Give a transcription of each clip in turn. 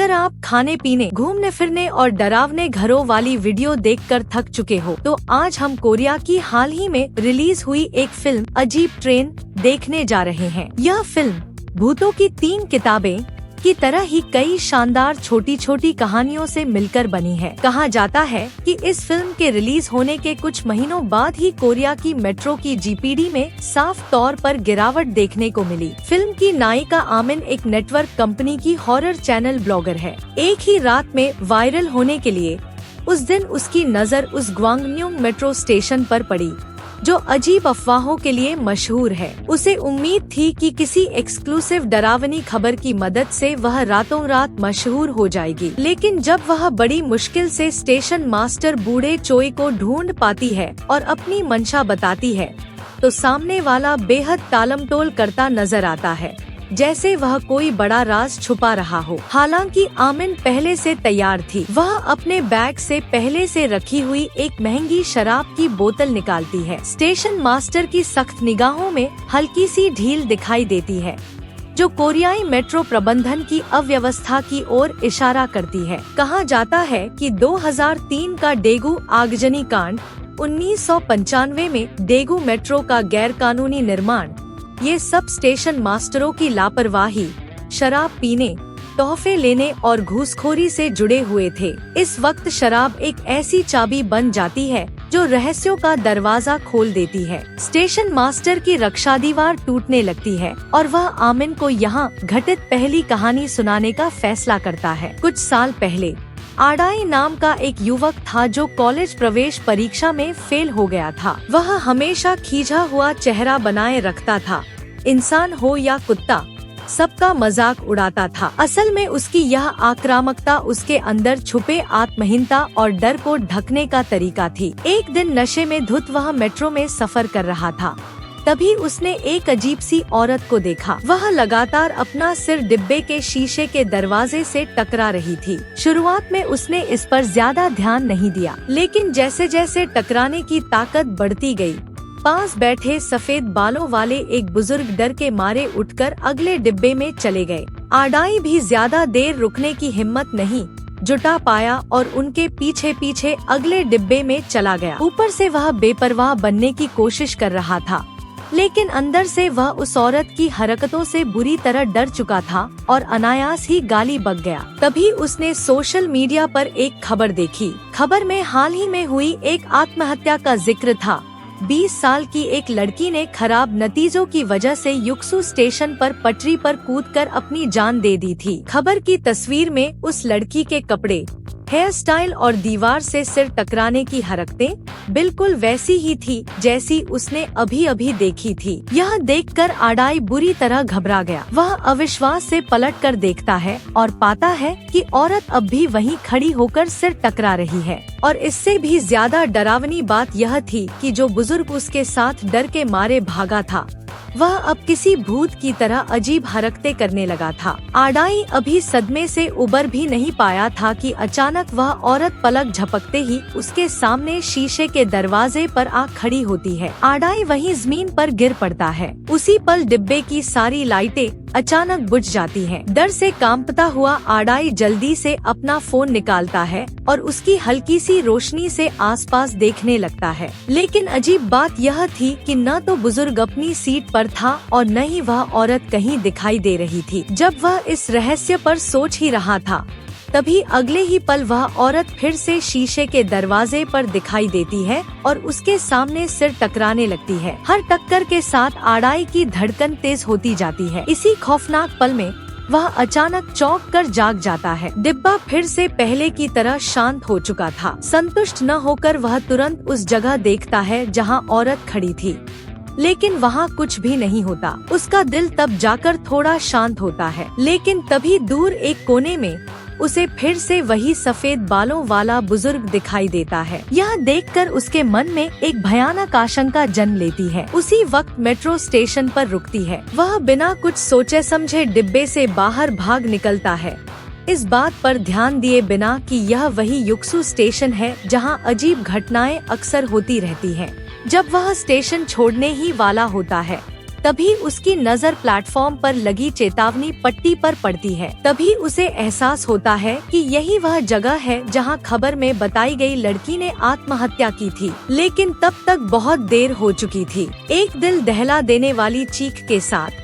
अगर आप खाने पीने, घूमने फिरने और डरावने घरों वाली वीडियो देखकर थक चुके हो तो आज हम कोरिया की हाल ही में रिलीज हुई एक फिल्म अजीब ट्रेन देखने जा रहे हैं। यह फिल्म भूतों की 3 किताबें की तरह ही कई शानदार छोटी छोटी कहानियों से मिलकर बनी है। कहा जाता है कि इस फिल्म के रिलीज होने के कुछ महीनों बाद ही कोरिया की मेट्रो की जीपीडी में साफ तौर पर गिरावट देखने को मिली। फिल्म की नायिका आमिन एक नेटवर्क कंपनी की हॉरर चैनल ब्लॉगर है। एक ही रात में वायरल होने के लिए उस दिन उसकी नजर उस ग्वांगन्योंग मेट्रो स्टेशन पर पड़ी जो अजीब अफवाहों के लिए मशहूर है। उसे उम्मीद थी कि किसी एक्सक्लूसिव डरावनी खबर की मदद से वह रातों रात मशहूर हो जाएगी, लेकिन जब वह बड़ी मुश्किल से स्टेशन मास्टर बूढ़े चोई को ढूंढ पाती है और अपनी मंशा बताती है तो सामने वाला बेहद टालमटोल करता नजर आता है, जैसे वह कोई बड़ा राज छुपा रहा हो। हालांकि आमिन पहले से तैयार थी। वह अपने बैग से पहले से रखी हुई एक महंगी शराब की बोतल निकालती है। स्टेशन मास्टर की सख्त निगाहों में हल्की सी ढील दिखाई देती है जो कोरियाई मेट्रो प्रबंधन की अव्यवस्था की ओर इशारा करती है। कहा जाता है कि 2003 का डेगू आगजनी कांड, 1995 में डेगू मेट्रो का गैर कानूनी निर्माण, ये सब स्टेशन मास्टरों की लापरवाही, शराब पीने, तोहफे लेने और घूसखोरी से जुड़े हुए थे। इस वक्त शराब एक ऐसी चाबी बन जाती है जो रहस्यों का दरवाजा खोल देती है। स्टेशन मास्टर की रक्षा दीवार टूटने लगती है और वह आमिन को यहाँ घटित पहली कहानी सुनाने का फैसला करता है। कुछ साल पहले आडाई नाम का एक युवक था जो कॉलेज प्रवेश परीक्षा में फेल हो गया था। वह हमेशा खींचा हुआ चेहरा बनाए रखता था। इंसान हो या कुत्ता, सबका मजाक उड़ाता था। असल में उसकी यह आक्रामकता उसके अंदर छुपे आत्महीनता और डर को ढकने का तरीका थी। एक दिन नशे में धुत वह मेट्रो में सफर कर रहा था। तभी उसने एक अजीब सी औरत को देखा। वह लगातार अपना सिर डिब्बे के शीशे के दरवाजे से टकरा रही थी। शुरुआत में उसने इस पर ज्यादा ध्यान नहीं दिया, लेकिन जैसे जैसे टकराने की ताकत बढ़ती गई, पास बैठे सफेद बालों वाले एक बुजुर्ग डर के मारे उठकर अगले डिब्बे में चले गए। आडाई भी ज्यादा देर रुकने की हिम्मत नहीं जुटा पाया और उनके पीछे पीछे अगले डिब्बे में चला गया। ऊपर से वह बेपरवाह बनने की कोशिश कर रहा था, लेकिन अंदर से वह उस औरत की हरकतों से बुरी तरह डर चुका था और अनायास ही गाली बक गया। तभी उसने सोशल मीडिया पर एक खबर देखी। खबर में हाल ही में हुई एक आत्महत्या का जिक्र था। 20 साल की एक लड़की ने खराब नतीजों की वजह से युक्सु स्टेशन पर पटरी पर कूदकर अपनी जान दे दी थी। खबर की तस्वीर में उस लड़की के कपड़े, हेयर स्टाइल और दीवार से सिर टकराने की हरकतें बिल्कुल वैसी ही थी जैसी उसने अभी अभी देखी थी। यह देखकर आडाई बुरी तरह घबरा गया। वह अविश्वास से पलटकर देखता है और पाता है कि औरत अब भी वहीं खड़ी होकर सिर टकरा रही है। और इससे भी ज्यादा डरावनी बात यह थी कि जो बुजुर्ग उसके साथ डर के मारे भागा था वह अब किसी भूत की तरह अजीब हरकतें करने लगा था। आडाई अभी सदमे से उबर भी नहीं पाया था कि अचानक वह औरत पलक झपकते ही उसके सामने शीशे के दरवाजे पर आ खड़ी होती है। आडाई वहीं जमीन पर गिर पड़ता है। उसी पल डिब्बे की सारी लाइटें अचानक बुझ जाती हैं। डर से कांपता हुआ आडाई जल्दी से अपना फोन निकालता है और उसकी हल्की सी रोशनी से आसपास देखने लगता है। लेकिन अजीब बात यह थी कि न तो बुजुर्ग अपनी सीट पर था और न ही वह औरत कहीं दिखाई दे रही थी। जब वह इस रहस्य पर सोच ही रहा था, तभी अगले ही पल वह औरत फिर से शीशे के दरवाजे पर दिखाई देती है और उसके सामने सिर टकराने लगती है। हर टक्कर के साथ आडाई की धड़कन तेज होती जाती है। इसी खौफनाक पल में वह अचानक चौंक कर जाग जाता है। डिब्बा फिर से पहले की तरह शांत हो चुका था। संतुष्ट न होकर वह तुरंत उस जगह देखता है जहां औरत खड़ी थी, लेकिन वहाँ कुछ भी नहीं होता। उसका दिल तब जाकर थोड़ा शांत होता है, लेकिन तभी दूर एक कोने में उसे फिर से वही सफेद बालों वाला बुजुर्ग दिखाई देता है। यह देखकर उसके मन में एक भयानक आशंका जन्म लेती है। उसी वक्त मेट्रो स्टेशन पर रुकती है। वह बिना कुछ सोचे समझे डिब्बे से बाहर भाग निकलता है, इस बात पर ध्यान दिए बिना कि यह वही युक्सु स्टेशन है जहां अजीब घटनाएं अक्सर होती रहती हैं। जब वह स्टेशन छोड़ने ही वाला होता है, तभी उसकी नजर प्लेटफॉर्म पर लगी चेतावनी पट्टी पर पड़ती है। तभी उसे एहसास होता है कि यही वह जगह है जहां खबर में बताई गई लड़की ने आत्महत्या की थी, लेकिन तब तक बहुत देर हो चुकी थी। एक दिल दहला देने वाली चीख के साथ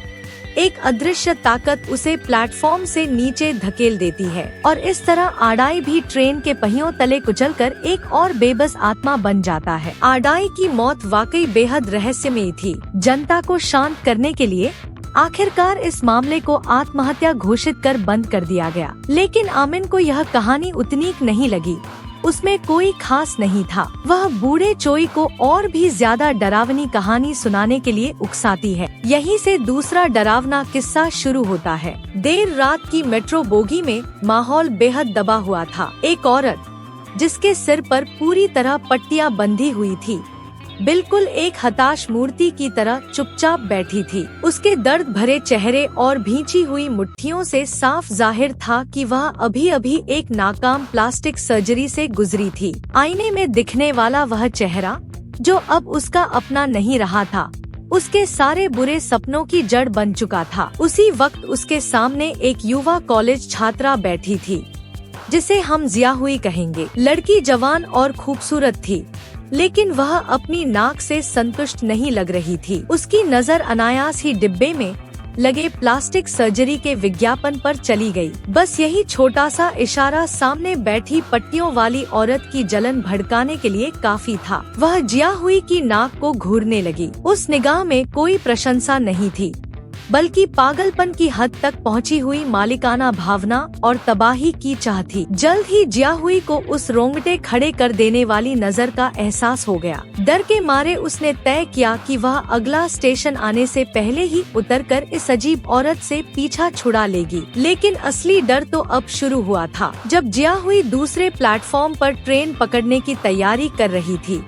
एक अदृश्य ताकत उसे प्लेटफॉर्म से नीचे धकेल देती है और इस तरह आडाई भी ट्रेन के पहियों तले कुचलकर एक और बेबस आत्मा बन जाता है। आडाई की मौत वाकई बेहद रहस्यमयी थी। जनता को शांत करने के लिए आखिरकार इस मामले को आत्महत्या घोषित कर बंद कर दिया गया, लेकिन आमिन को यह कहानी उतनी नहीं लगी। उसमें कोई खास नहीं था। वह बूढ़े चोई को और भी ज्यादा डरावनी कहानी सुनाने के लिए उकसाती है। यहीं से दूसरा डरावना किस्सा शुरू होता है। देर रात की मेट्रो बोगी में माहौल बेहद दबा हुआ था। एक औरत जिसके सिर पर पूरी तरह पट्टियां बंधी हुई थी, बिल्कुल एक हताश मूर्ति की तरह चुपचाप बैठी थी। उसके दर्द भरे चेहरे और भींची हुई मुट्ठियों से साफ जाहिर था कि वह अभी अभी एक नाकाम प्लास्टिक सर्जरी से गुजरी थी। आईने में दिखने वाला वह चेहरा, जो अब उसका अपना नहीं रहा था, उसके सारे बुरे सपनों की जड़ बन चुका था। उसी वक्त उसके सामने एक युवा कॉलेज छात्रा बैठी थी, जिसे हम जिया हुई कहेंगे। लड़की जवान और खूबसूरत थी, लेकिन वह अपनी नाक से संतुष्ट नहीं लग रही थी। उसकी नजर अनायास ही डिब्बे में लगे प्लास्टिक सर्जरी के विज्ञापन पर चली गई। बस यही छोटा सा इशारा सामने बैठी पट्टियों वाली औरत की जलन भड़काने के लिए काफी था। वह जिया हुई की नाक को घूरने लगी। उस निगाह में कोई प्रशंसा नहीं थी, बल्कि पागलपन की हद तक पहुंची हुई मालिकाना भावना और तबाही की चाह थी। जल्द ही जिया हुई को उस रोंगटे खड़े कर देने वाली नजर का एहसास हो गया। डर के मारे उसने तय किया कि वह अगला स्टेशन आने से पहले ही उतरकर इस अजीब औरत से पीछा छुड़ा लेगी। लेकिन असली डर तो अब शुरू हुआ था। जब जिया हुई दूसरे प्लेटफॉर्म पर ट्रेन पकड़ने की तैयारी कर रही थी,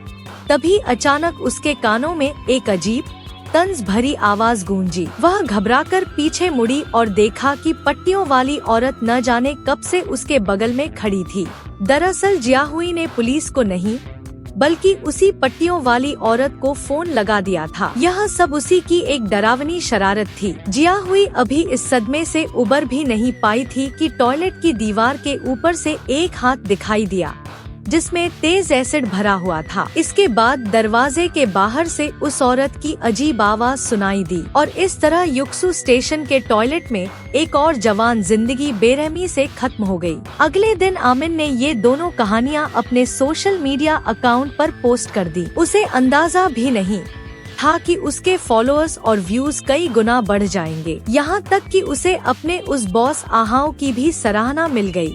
तभी अचानक उसके कानों में एक अजीब तंज भरी आवाज गूंजी। वह घबराकर पीछे मुड़ी और देखा कि पट्टियों वाली औरत न जाने कब से उसके बगल में खड़ी थी। दरअसल जिया हुई ने पुलिस को नहीं, बल्कि उसी पट्टियों वाली औरत को फोन लगा दिया था। यह सब उसी की एक डरावनी शरारत थी। जिया हुई अभी इस सदमे से उबर भी नहीं पाई थी कि टॉयलेट की दीवार के ऊपर से एक हाथ दिखाई दिया, जिसमें तेज एसिड भरा हुआ था। इसके बाद दरवाजे के बाहर से उस औरत की अजीब आवाज सुनाई दी और इस तरह युक्सु स्टेशन के टॉयलेट में एक और जवान जिंदगी बेरहमी से खत्म हो गई। अगले दिन आमिन ने ये दोनों कहानियां अपने सोशल मीडिया अकाउंट पर पोस्ट कर दी। उसे अंदाजा भी नहीं था कि उसके फॉलोअर्स और व्यूज कई गुना बढ़ जाएंगे। यहाँ तक कि उसे अपने उस बॉस आहाओ की भी सराहना मिल गई,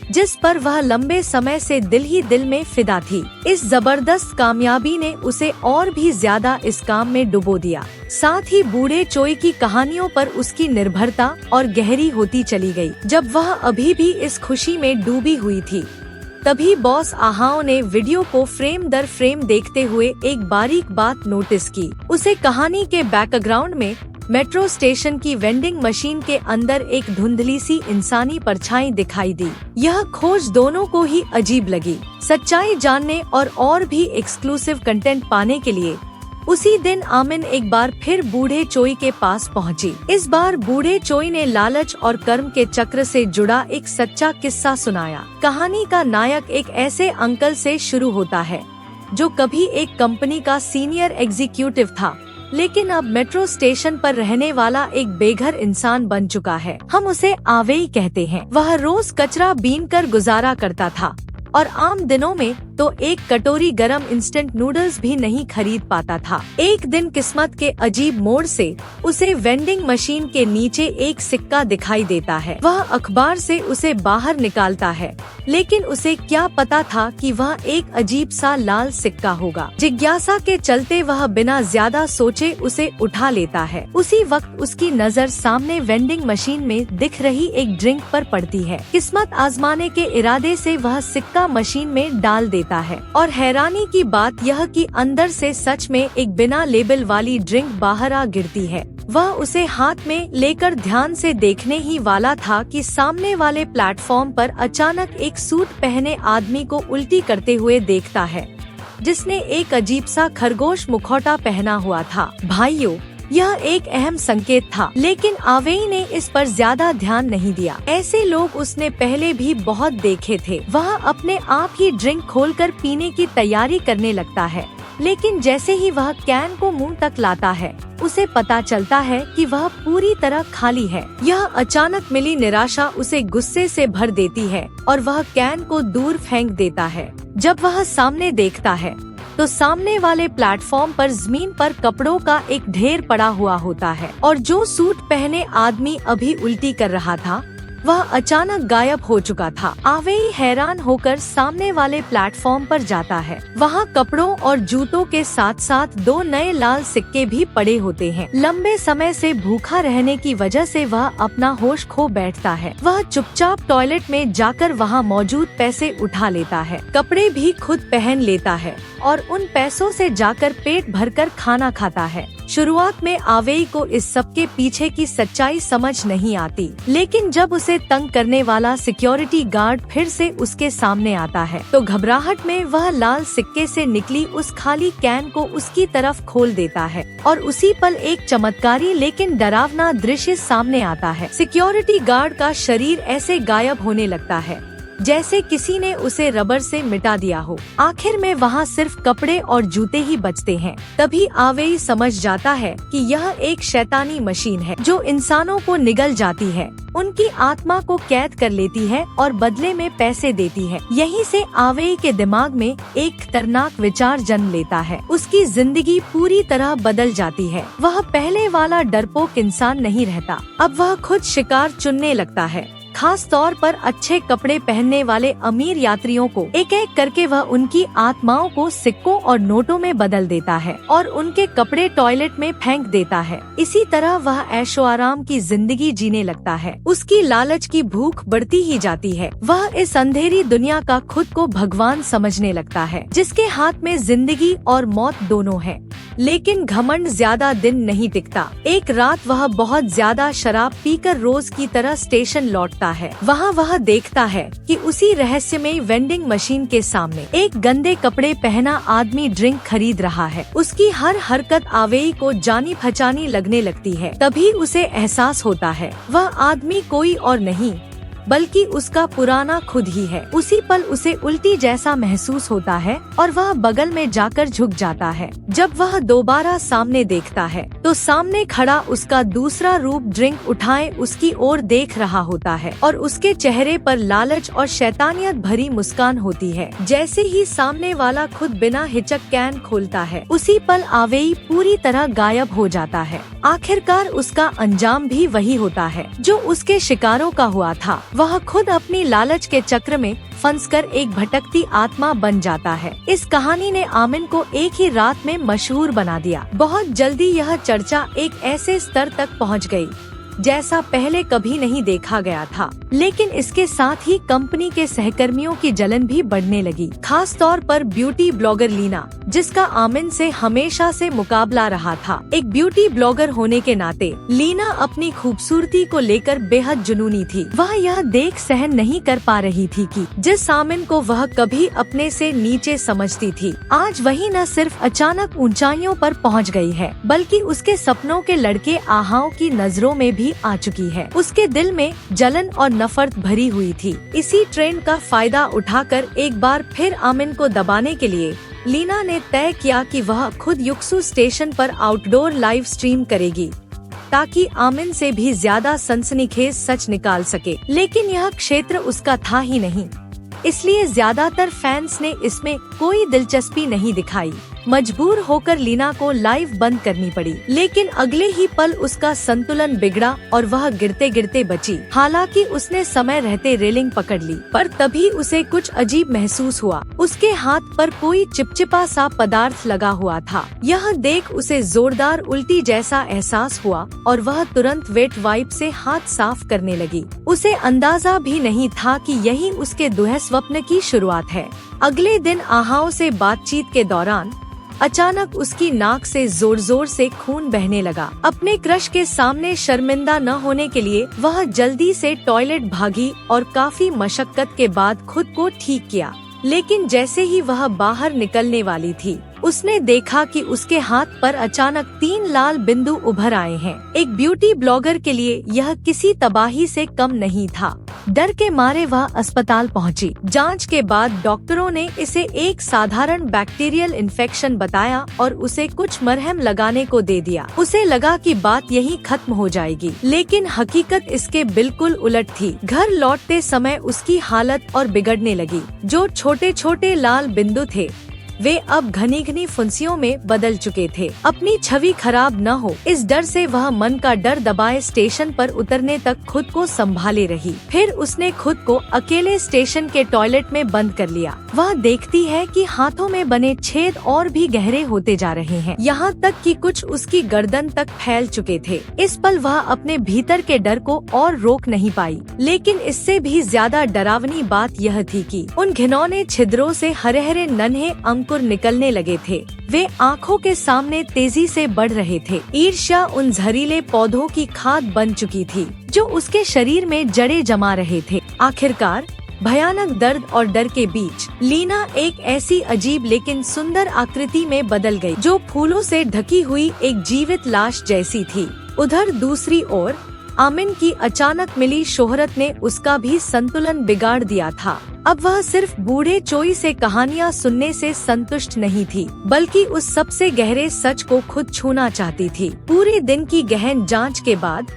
जिस पर वह लंबे समय से दिल ही दिल में फिदा थी। इस जबरदस्त कामयाबी ने उसे और भी ज्यादा इस काम में डुबो दिया। साथ ही बूढ़े चोई की कहानियों पर उसकी निर्भरता और गहरी होती चली गई। जब वह अभी भी इस खुशी में डूबी हुई थी, तभी बॉस आहाओ ने वीडियो को फ्रेम दर फ्रेम देखते हुए एक बारीक बात नोटिस की। उसे कहानी के बैकग्राउंड में मेट्रो स्टेशन की वेंडिंग मशीन के अंदर एक धुंधली सी इंसानी परछाई दिखाई दी। यह खोज दोनों को ही अजीब लगी। सच्चाई जानने और भी एक्सक्लूसिव कंटेंट पाने के लिए उसी दिन आमिन एक बार फिर बूढ़े चोई के पास पहुंची। इस बार बूढ़े चोई ने लालच और कर्म के चक्र से जुड़ा एक सच्चा किस्सा सुनाया। कहानी का नायक एक ऐसे अंकल से शुरू होता है, जो कभी एक कंपनी का सीनियर एग्जीक्यूटिव था, लेकिन अब मेट्रो स्टेशन पर रहने वाला एक बेघर इंसान बन चुका है। हम उसे आवेई कहते हैं। वह रोज कचरा बीन कर गुजारा करता था और आम दिनों में तो एक कटोरी गरम इंस्टेंट नूडल्स भी नहीं खरीद पाता था। एक दिन किस्मत के अजीब मोड़ से उसे वेंडिंग मशीन के नीचे एक सिक्का दिखाई देता है। वह अखबार से उसे बाहर निकालता है, लेकिन उसे क्या पता था कि वह एक अजीब सा लाल सिक्का होगा। जिज्ञासा के चलते वह बिना ज्यादा सोचे उसे उठा लेता है। उसी वक्त उसकी नजर सामने वेंडिंग मशीन में दिख रही एक ड्रिंक पर पड़ती है। किस्मत आजमाने के इरादे से वह सिक्का मशीन में डाल देता है और हैरानी की बात यह कि अंदर से सच में एक बिना लेबल वाली ड्रिंक बाहर आ गिरती है। वह उसे हाथ में लेकर ध्यान से देखने ही वाला था कि सामने वाले प्लेटफॉर्म पर अचानक एक सूट पहने आदमी को उल्टी करते हुए देखता है, जिसने एक अजीब सा खरगोश मुखौटा पहना हुआ था। भाइयों, यह एक अहम संकेत था, लेकिन आवेई ने इस पर ज्यादा ध्यान नहीं दिया। ऐसे लोग उसने पहले भी बहुत देखे थे। वह अपने आप ही ड्रिंक खोलकर पीने की तैयारी करने लगता है, लेकिन जैसे ही वह कैन को मुंह तक लाता है, उसे पता चलता है कि वह पूरी तरह खाली है। यह अचानक मिली निराशा उसे गुस्से से भर देती है और वह कैन को दूर फेंक देता है। जब वह सामने देखता है तो सामने वाले प्लेटफॉर्म पर जमीन पर कपड़ों का एक ढेर पड़ा हुआ होता है और जो सूट पहने आदमी अभी उल्टी कर रहा था वह अचानक गायब हो चुका था। आवेई हैरान होकर सामने वाले प्लेटफॉर्म पर जाता है। वहाँ कपड़ों और जूतों के साथ साथ 2 नए लाल सिक्के भी पड़े होते हैं। लंबे समय से भूखा रहने की वजह से वह अपना होश खो बैठता है। वह चुपचाप टॉयलेट में जाकर वहाँ मौजूद पैसे उठा लेता है, कपड़े भी खुद पहन लेता है और उन पैसों से जाकर पेट भरकर खाना खाता है। शुरुआत में आवेई को इस सब के पीछे की सच्चाई समझ नहीं आती, लेकिन जब उसे तंग करने वाला सिक्योरिटी गार्ड फिर से उसके सामने आता है तो घबराहट में वह लाल सिक्के से निकली उस खाली कैन को उसकी तरफ खोल देता है और उसी पल एक चमत्कारी लेकिन डरावना दृश्य सामने आता है। सिक्योरिटी गार्ड का शरीर ऐसे गायब होने लगता है जैसे किसी ने उसे रबर से मिटा दिया हो। आखिर में वहाँ सिर्फ कपड़े और जूते ही बचते हैं। तभी आवेई समझ जाता है कि यह एक शैतानी मशीन है जो इंसानों को निगल जाती है, उनकी आत्मा को कैद कर लेती है और बदले में पैसे देती है। यहीं से आवेई के दिमाग में एक खतरनाक विचार जन्म लेता है। उसकी जिंदगी पूरी तरह बदल जाती है। वह पहले वाला डरपोक इंसान नहीं रहता। अब वह खुद शिकार चुनने लगता है, खास तौर पर अच्छे कपड़े पहनने वाले अमीर यात्रियों को। एक एक करके वह उनकी आत्माओं को सिक्कों और नोटों में बदल देता है और उनके कपड़े टॉयलेट में फेंक देता है। इसी तरह वह ऐशो आराम की जिंदगी जीने लगता है। उसकी लालच की भूख बढ़ती ही जाती है। वह इस अंधेरी दुनिया का खुद को भगवान समझने लगता है, जिसके हाथ में जिंदगी और मौत दोनों है। लेकिन घमंड ज्यादा दिन नहीं टिकता। एक रात वह बहुत ज्यादा शराब पीकर रोज की तरह स्टेशन लौटता है। वहाँ वह देखता है कि उसी रहस्यमय वेंडिंग मशीन के सामने एक गंदे कपड़े पहना आदमी ड्रिंक खरीद रहा है। उसकी हर हरकत आवेई को जानी पहचानी लगने लगती है। तभी उसे एहसास होता है वह आदमी कोई और नहीं बल्कि उसका पुराना खुद ही है। उसी पल उसे उल्टी जैसा महसूस होता है और वह बगल में जाकर झुक जाता है। जब वह दोबारा सामने देखता है तो सामने खड़ा उसका दूसरा रूप ड्रिंक उठाए उसकी ओर देख रहा होता है और उसके चेहरे पर लालच और शैतानियत भरी मुस्कान होती है। जैसे ही सामने वाला खुद बिना हिचक कैन खोलता है, उसी पल आवेई पूरी तरह गायब हो जाता है। आखिरकार उसका अंजाम भी वही होता है जो उसके शिकारों का हुआ था। वह खुद अपनी लालच के चक्र में फंसकर एक भटकती आत्मा बन जाता है। इस कहानी ने आमिन को एक ही रात में मशहूर बना दिया। बहुत जल्दी यह चर्चा एक ऐसे स्तर तक पहुंच गई जैसा पहले कभी नहीं देखा गया था। लेकिन इसके साथ ही कंपनी के सहकर्मियों की जलन भी बढ़ने लगी, खास तौर पर ब्यूटी ब्लॉगर लीना, जिसका आमिन से हमेशा से मुकाबला रहा था। एक ब्यूटी ब्लॉगर होने के नाते लीना अपनी खूबसूरती को लेकर बेहद जुनूनी थी। वह यह देख सहन नहीं कर पा रही थी कि जिस आमिन को वह कभी अपने से नीचे समझती थी, आज वही न सिर्फ अचानक ऊंचाइयों पर पहुंच गई है, बल्कि उसके सपनों के लड़के आहाओं की नजरों में भी आ चुकी है। उसके दिल में जलन और नफरत भरी हुई थी। इसी ट्रेंड का फायदा उठाकर एक बार फिर आमिन को दबाने के लिए लीना ने तय किया कि वह खुद युक्सु स्टेशन पर आउटडोर लाइव स्ट्रीम करेगी ताकि आमिन से भी ज्यादा सनसनीखेज सच निकाल सके। लेकिन यह क्षेत्र उसका था ही नहीं, इसलिए ज्यादातर फैंस ने इसमें कोई दिलचस्पी नहीं दिखाई। मजबूर होकर लीना को लाइव बंद करनी पड़ी। लेकिन अगले ही पल उसका संतुलन बिगड़ा और वह गिरते गिरते बची। हालांकि उसने समय रहते रेलिंग पकड़ ली, पर तभी उसे कुछ अजीब महसूस हुआ। उसके हाथ पर कोई चिपचिपा सा पदार्थ लगा हुआ था। यह देख उसे जोरदार उल्टी जैसा एहसास हुआ और वह तुरंत वेट वाइप से हाथ साफ करने लगी। उसे अंदाजा भी नहीं था कि यही उसके दुहे स्वप्न की शुरुआत है। अगले दिन आहाओं से बातचीत के दौरान अचानक उसकी नाक से जोर जोर से खून बहने लगा। अपने क्रश के सामने शर्मिंदा न होने के लिए वह जल्दी से टॉयलेट भागी और काफी मशक्कत के बाद खुद को ठीक किया। लेकिन जैसे ही वह बाहर निकलने वाली थी, उसने देखा कि उसके हाथ पर अचानक 3 लाल बिंदु उभर आए हैं। एक ब्यूटी ब्लॉगर के लिए यह किसी तबाही से कम नहीं था। डर के मारे वह अस्पताल पहुंची। जांच के बाद डॉक्टरों ने इसे एक साधारण बैक्टीरियल इन्फेक्शन बताया और उसे कुछ मरहम लगाने को दे दिया। उसे लगा कि बात यहीं खत्म हो जाएगी, लेकिन हकीकत इसके बिल्कुल उलट थी। घर लौटते समय उसकी हालत और बिगड़ने लगी। जो छोटे छोटे लाल बिंदु थे, वे अब घनी घनी फुंसियों में बदल चुके थे। अपनी छवि खराब न हो, इस डर से वह मन का डर दबाए स्टेशन पर उतरने तक खुद को संभाले रही। फिर उसने खुद को अकेले स्टेशन के टॉयलेट में बंद कर लिया। वह देखती है कि हाथों में बने छेद और भी गहरे होते जा रहे हैं, यहाँ तक कि कुछ उसकी गर्दन तक फैल चुके थे। इस पल वह अपने भीतर के डर को और रोक नहीं पाई। लेकिन इससे भी ज्यादा डरावनी बात यह थी कि उन घिनौने छिद्रों से हरे हरे नन्हे अंकुर निकलने लगे थे। वे आंखों के सामने तेजी से बढ़ रहे थे। ईर्ष्या उन जहरीले पौधों की खाद बन चुकी थी जो उसके शरीर में जड़ें जमा रहे थे। आखिरकार भयानक दर्द और डर के बीच लीना एक ऐसी अजीब लेकिन सुंदर आकृति में बदल गई, जो फूलों से ढकी हुई एक जीवित लाश जैसी थी। उधर दूसरी ओर आमिन की अचानक मिली शोहरत ने उसका भी संतुलन बिगाड़ दिया था। अब वह सिर्फ बूढ़े चोई से कहानियां सुनने से संतुष्ट नहीं थी, बल्कि उस सबसे गहरे सच को खुद छूना चाहती थी। पूरे दिन की गहन जांच के बाद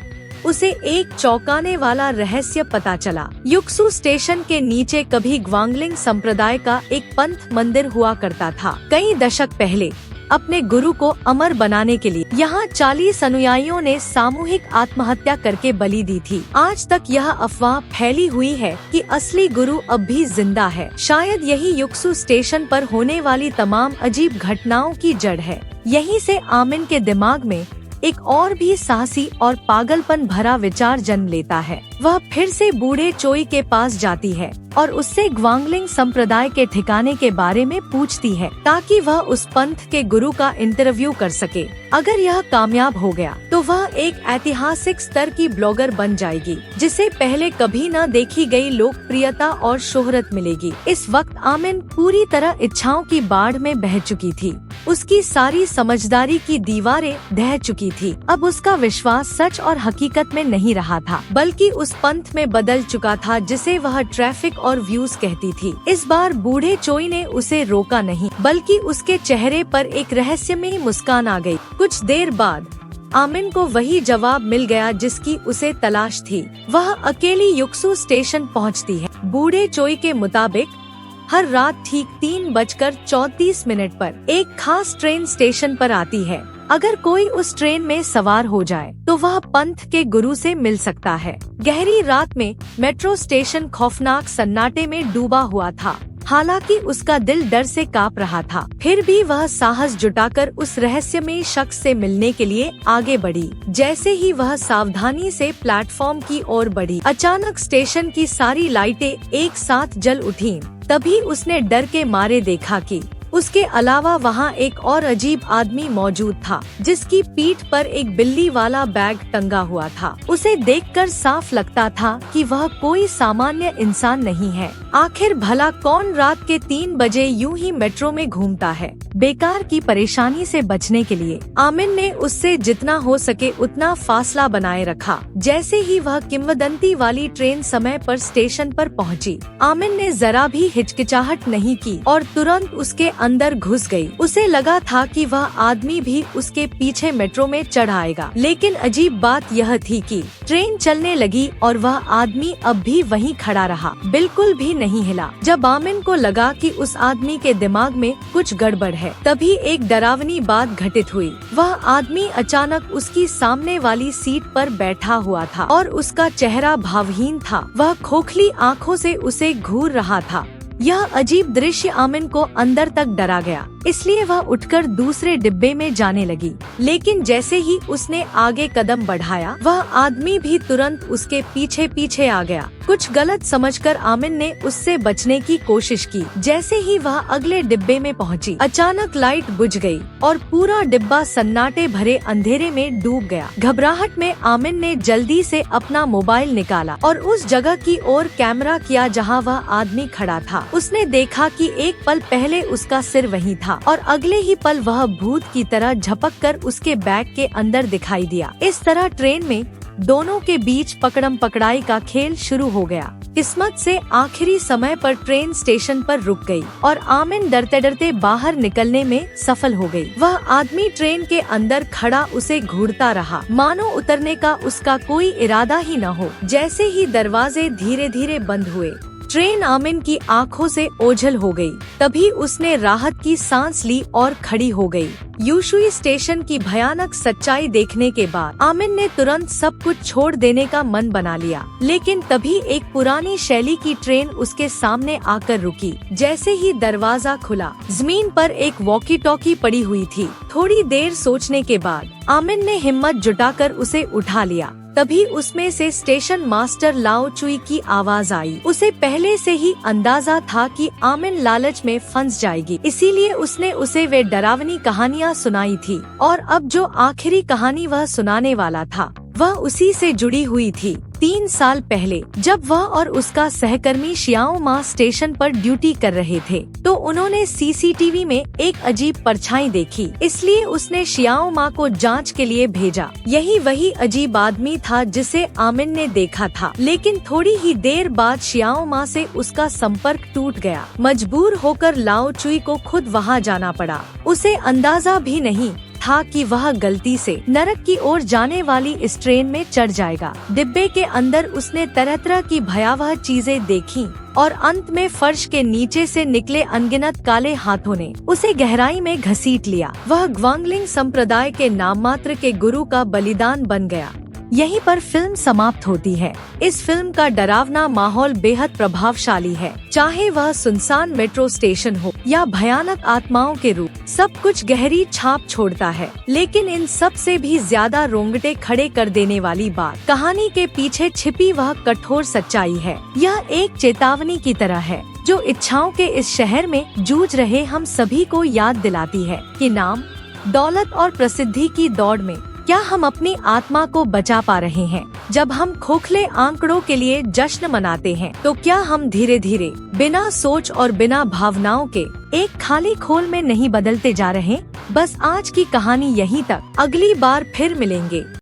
उसे एक चौंकाने वाला रहस्य पता चला। युक्सु स्टेशन के नीचे कभी ग्वांगलिंग संप्रदाय का एक पंथ मंदिर हुआ करता था। कई दशक पहले अपने गुरु को अमर बनाने के लिए यहाँ 40 अनुयायियों ने सामूहिक आत्महत्या करके बलि दी थी। आज तक यह अफवाह फैली हुई है कि असली गुरु अब भी जिंदा है। शायद यही युक्सु स्टेशन पर होने वाली तमाम अजीब घटनाओं की जड़ है। यहीं से आमिन के दिमाग में एक और भी साहसी और पागलपन भरा विचार जन्म लेता है। वह फिर से बूढ़े चोई के पास जाती है और उससे ग्वांगलिंग संप्रदाय के ठिकाने के बारे में पूछती है, ताकि वह उस पंथ के गुरु का इंटरव्यू कर सके। अगर यह कामयाब हो गया तो वह एक ऐतिहासिक स्तर की ब्लॉगर बन जाएगी, जिसे पहले कभी न देखी गई लोकप्रियता और शोहरत मिलेगी। इस वक्त आमिन पूरी तरह इच्छाओं की बाढ़ में बह चुकी थी। उसकी सारी समझदारी की दीवारें ढह चुकी थी। अब उसका विश्वास सच और हकीकत में नहीं रहा था, बल्कि उस पंथ में बदल चुका था जिसे वह ट्रैफिक और व्यूज कहती थी। इस बार बूढ़े चोई ने उसे रोका नहीं, बल्कि उसके चेहरे पर एक रहस्यमयी मुस्कान आ गई। कुछ देर बाद आमिन को वही जवाब मिल गया जिसकी उसे तलाश थी। वह अकेली युक्सु स्टेशन पहुंचती है। बूढ़े चोई के मुताबिक हर रात ठीक 3:34 पर एक खास ट्रेन स्टेशन पर आती है। अगर कोई उस ट्रेन में सवार हो जाए तो वह पंथ के गुरु से मिल सकता है। गहरी रात में मेट्रो स्टेशन खौफनाक सन्नाटे में डूबा हुआ था। हालांकि उसका दिल डर से कांप रहा था, फिर भी वह साहस जुटाकर उस रहस्यमयी शख्स से मिलने के लिए आगे बढ़ी। जैसे ही वह सावधानी से प्लेटफॉर्म की ओर बढ़ी, अचानक स्टेशन की सारी लाइटें एक साथ जल उठीं। तभी उसने डर के मारे देखा कि उसके अलावा वहाँ एक और अजीब आदमी मौजूद था, जिसकी पीठ पर एक बिल्ली वाला बैग टंगा हुआ था। उसे देखकर साफ लगता था कि वह कोई सामान्य इंसान नहीं है। आखिर भला कौन रात के 3 बजे यूं ही मेट्रो में घूमता है? बेकार की परेशानी से बचने के लिए आमिन ने उससे जितना हो सके उतना फासला बनाए रखा। जैसे ही वह किंवदंती वाली ट्रेन समय पर स्टेशन पर पहुंची, आमिन ने जरा भी हिचकिचाहट नहीं की और तुरंत उसके अंदर घुस गई। उसे लगा था कि वह आदमी भी उसके पीछे मेट्रो में चढ़ आएगा, लेकिन अजीब बात यह थी कि ट्रेन चलने लगी और वह आदमी अब भी वहीं खड़ा रहा, बिल्कुल भी नहीं हिला। जब आमिन को लगा कि उस आदमी के दिमाग में कुछ गड़बड़ है, तभी एक डरावनी बात घटित हुई। वह आदमी अचानक उसकी सामने वाली सीट पर बैठा हुआ था और उसका चेहरा भावहीन था। वह खोखली आँखों से उसे घूर रहा था। यह अजीब दृश्य आमिन को अंदर तक डरा गया। इसलिए वह उठकर दूसरे डिब्बे में जाने लगी। लेकिन जैसे ही उसने आगे कदम बढ़ाया, वह आदमी भी तुरंत उसके पीछे पीछे आ गया। कुछ गलत समझकर आमिन ने उससे बचने की कोशिश की। जैसे ही वह अगले डिब्बे में पहुंची, अचानक लाइट बुझ गई और पूरा डिब्बा सन्नाटे भरे अंधेरे में डूब गया। घबराहट में आमिन ने जल्दी से अपना मोबाइल निकाला और उस जगह की ओर कैमरा किया जहां वह आदमी खड़ा था। उसने देखा कि एक पल पहले उसका सिर वहीं था और अगले ही पल वह भूत की तरह झपक कर उसके बैग के अंदर दिखाई दिया। इस तरह ट्रेन में दोनों के बीच पकड़म पकड़ाई का खेल शुरू हो गया। किस्मत से आखिरी समय पर ट्रेन स्टेशन पर रुक गई और आमिन डरते डरते बाहर निकलने में सफल हो गई। वह आदमी ट्रेन के अंदर खड़ा उसे घूरता रहा, मानो उतरने का उसका कोई इरादा ही न हो। जैसे ही दरवाजे धीरे धीरे बंद हुए, ट्रेन आमिन की आंखों से ओझल हो गई। तभी उसने राहत की सांस ली और खड़ी हो गई। यूशुई स्टेशन की भयानक सच्चाई देखने के बाद आमिन ने तुरंत सब कुछ छोड़ देने का मन बना लिया। लेकिन तभी एक पुरानी शैली की ट्रेन उसके सामने आकर रुकी। जैसे ही दरवाजा खुला, जमीन पर एक वॉकी टॉकी पड़ी हुई थी। थोड़ी देर सोचने के बाद आमिन ने हिम्मत जुटाकर उसे उठा लिया। तभी उसमें से स्टेशन मास्टर लाओ चुई की आवाज आई। उसे पहले से ही अंदाजा था कि आमिन लालच में फंस जाएगी, इसीलिए उसने उसे वे डरावनी कहानियाँ सुनाई थी। और अब जो आखिरी कहानी वह सुनाने वाला था, वह उसी से जुड़ी हुई थी। 3 साल पहले जब वह और उसका सहकर्मी शियाओ मा स्टेशन पर ड्यूटी कर रहे थे, तो उन्होंने सीसीटीवी में एक अजीब परछाई देखी। इसलिए उसने शियाओ मा को जांच के लिए भेजा। यही वही अजीब आदमी था जिसे आमिन ने देखा था। लेकिन थोड़ी ही देर बाद शियाओ मा से उसका संपर्क टूट गया। मजबूर होकर लाओ चुई को खुद वहाँ जाना पड़ा। उसे अंदाजा भी नहीं था कि वह गलती से नरक की ओर जाने वाली इस ट्रेन में चढ़ जाएगा। डिब्बे के अंदर उसने तरह तरह की भयावह चीजें देखी और अंत में फर्श के नीचे से निकले अनगिनत काले हाथों ने उसे गहराई में घसीट लिया। वह ग्वांगलिंग संप्रदाय के नाममात्र के गुरु का बलिदान बन गया। यहीं पर फिल्म समाप्त होती है। इस फिल्म का डरावना माहौल बेहद प्रभावशाली है। चाहे वह सुनसान मेट्रो स्टेशन हो या भयानक आत्माओं के रूप, सब कुछ गहरी छाप छोड़ता है। लेकिन इन सब से भी ज्यादा रोंगटे खड़े कर देने वाली बात कहानी के पीछे छिपी वह कठोर सच्चाई है। यह एक चेतावनी की तरह है जो इच्छाओं के इस शहर में जूझ रहे हम सभी को याद दिलाती है कि नाम, दौलत और प्रसिद्धि की दौड़ में क्या हम अपनी आत्मा को बचा पा रहे हैं? जब हम खोखले आंकड़ों के लिए जश्न मनाते हैं, तो क्या हम धीरे धीरे बिना सोच और बिना भावनाओं के एक खाली खोल में नहीं बदलते जा रहे? बस आज की कहानी यहीं तक। अगली बार फिर मिलेंगे।